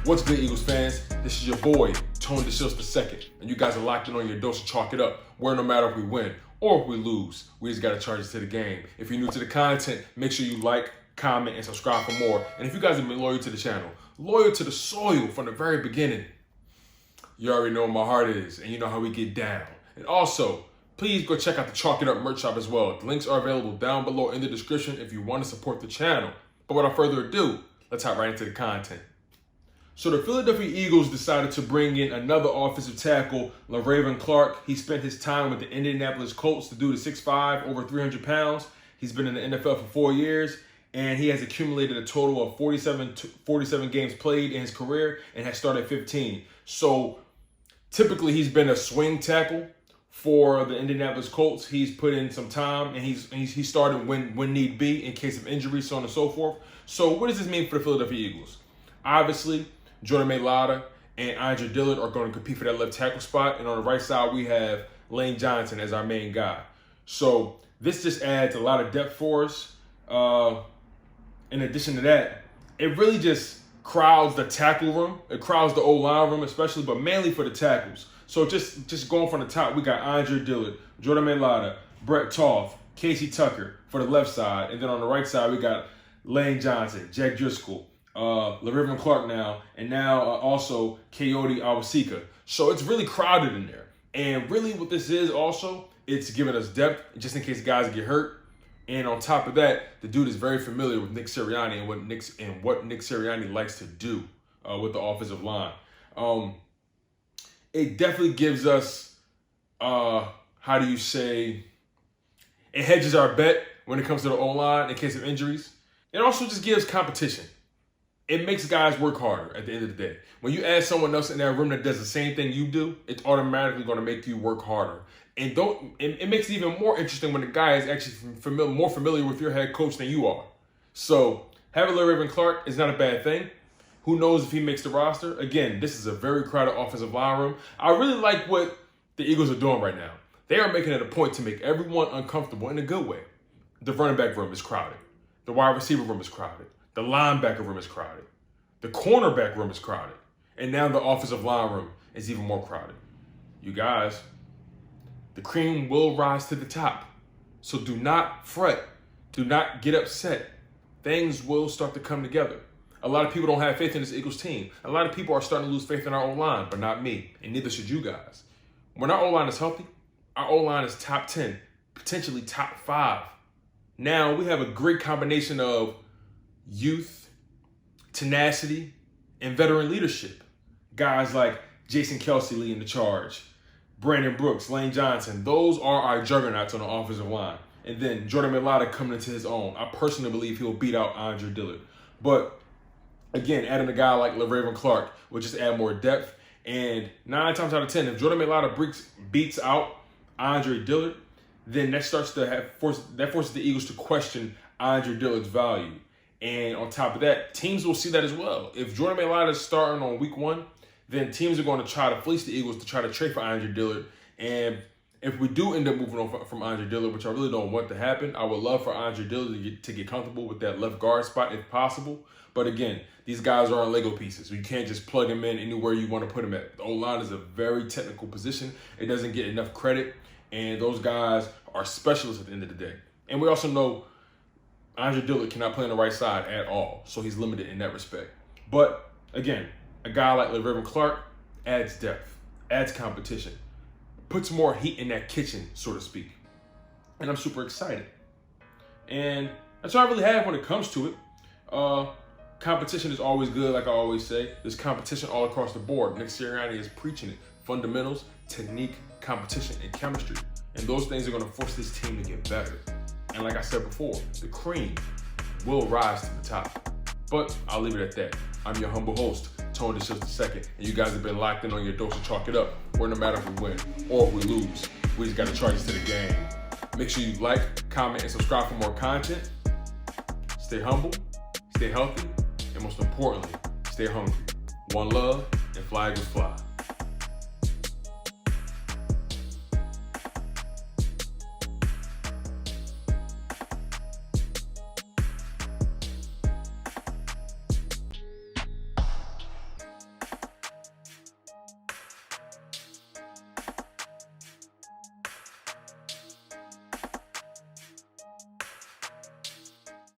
What's good, Eagles fans? This is your boy, Tone DeShields II, and you guys are locked in on your dose of Chalk It Up, where no matter if we win or if we lose, we just gotta charge it to the game. If you're new to the content, make sure you like, comment, and subscribe for more. And if you guys have been loyal to the channel, loyal to the soil from the very beginning, you already know where my heart is, and you know how we get down. And also, please go check out the Chalk It Up merch shop as well. The links are available down below in the description if you want to support the channel. But without further ado, let's hop right into the content. So the Philadelphia Eagles decided to bring in another offensive tackle, LaRaven Clark. He spent his time with the Indianapolis Colts. The dude is 6'5", over 300 pounds. He's been in the NFL for 4 years, and he has accumulated a total of 47 games played in his career and has started 15. So typically he's been a swing tackle for the Indianapolis Colts. He's put in some time, and he started when need be in case of injury, so on and so forth. So what does this mean for the Philadelphia Eagles? Obviously, Jordan Mailata and Andre Dillard are going to compete for that left tackle spot. And on the right side, we have Lane Johnson as our main guy. So this just adds a lot of depth for us. In addition to that, it really just crowds the tackle room. It crowds the O-line room especially, but mainly for the tackles. So just going from the top, we got Andre Dillard, Jordan Mailata, Brett Toth, Casey Tucker for the left side. And then on the right side, we got Lane Johnson, Jack Driscoll, LaRaven Clark now, and now also Coyote Awasika. So it's really crowded in there. And really what this is also, it's giving us depth just in case guys get hurt. And on top of that, the dude is very familiar with Nick Sirianni and what Nick Sirianni likes to do with the offensive line. It definitely gives us, how do you say, it hedges our bet when it comes to the O-line in case of injuries. It also just gives competition. It makes guys work harder at the end of the day. When you add someone else in that room that does the same thing you do, it's automatically going to make you work harder. And it makes it even more interesting when the guy is actually more familiar with your head coach than you are. So having LaRaven Clark is not a bad thing. Who knows if he makes the roster? Again, this is a very crowded offensive line room. I really like what the Eagles are doing right now. They are making it a point to make everyone uncomfortable in a good way. The running back room is crowded. The wide receiver room is crowded. The linebacker room is crowded. The cornerback room is crowded. And now the offensive line room is even more crowded. You guys, the cream will rise to the top. So do not fret. Do not get upset. Things will start to come together. A lot of people don't have faith in this Eagles team. A lot of people are starting to lose faith in our O-line, but not me, and neither should you guys. When our O-line is healthy, our O-line is top 10, potentially top 5. Now we have a great combination of youth, tenacity, and veteran leadership. Guys like Jason Kelsey leading the charge, Brandon Brooks, Lane Johnson, those are our juggernauts on the offensive line. And then Jordan Mailata coming into his own. I personally believe he'll beat out Andre Dillard. But again, adding a guy like LaRaven Clark will just add more depth. And 9 times out of 10, if Jordan Mailata beats out Andre Dillard, then that starts to forces the Eagles to question Andre Dillard's value. And on top of that, teams will see that as well. If Jordan Mailata is starting on week 1, then teams are going to try to fleece the Eagles to try to trade for Andre Dillard. And if we do end up moving on from Andre Dillard, which I really don't want to happen, I would love for Andre Dillard to get comfortable with that left guard spot if possible. But again, these guys are on Lego pieces. You can't just plug them in anywhere you want to put them at. The O-line is a very technical position. It doesn't get enough credit. And those guys are specialists at the end of the day. And we also know Andre Dillard cannot play on the right side at all. So he's limited in that respect. But again, a guy like LaRaven Clark adds depth, adds competition, puts more heat in that kitchen, so to speak. And I'm super excited. And that's all I really have when it comes to it. Competition is always good, like I always say. There's competition all across the board. Nick Sirianni is preaching it. Fundamentals, technique, competition, and chemistry. And those things are going to force this team to get better. And like I said before, the cream will rise to the top. But I'll leave it at that. I'm your humble host, Tone DeShields II, and you guys have been locked in on your dose of Chalk It Up, where no matter if we win or if we lose, we just got to charge it to the game. Make sure you like, comment, and subscribe for more content. Stay humble, stay healthy, and most importantly, stay hungry. One love, and fly Eagles fly.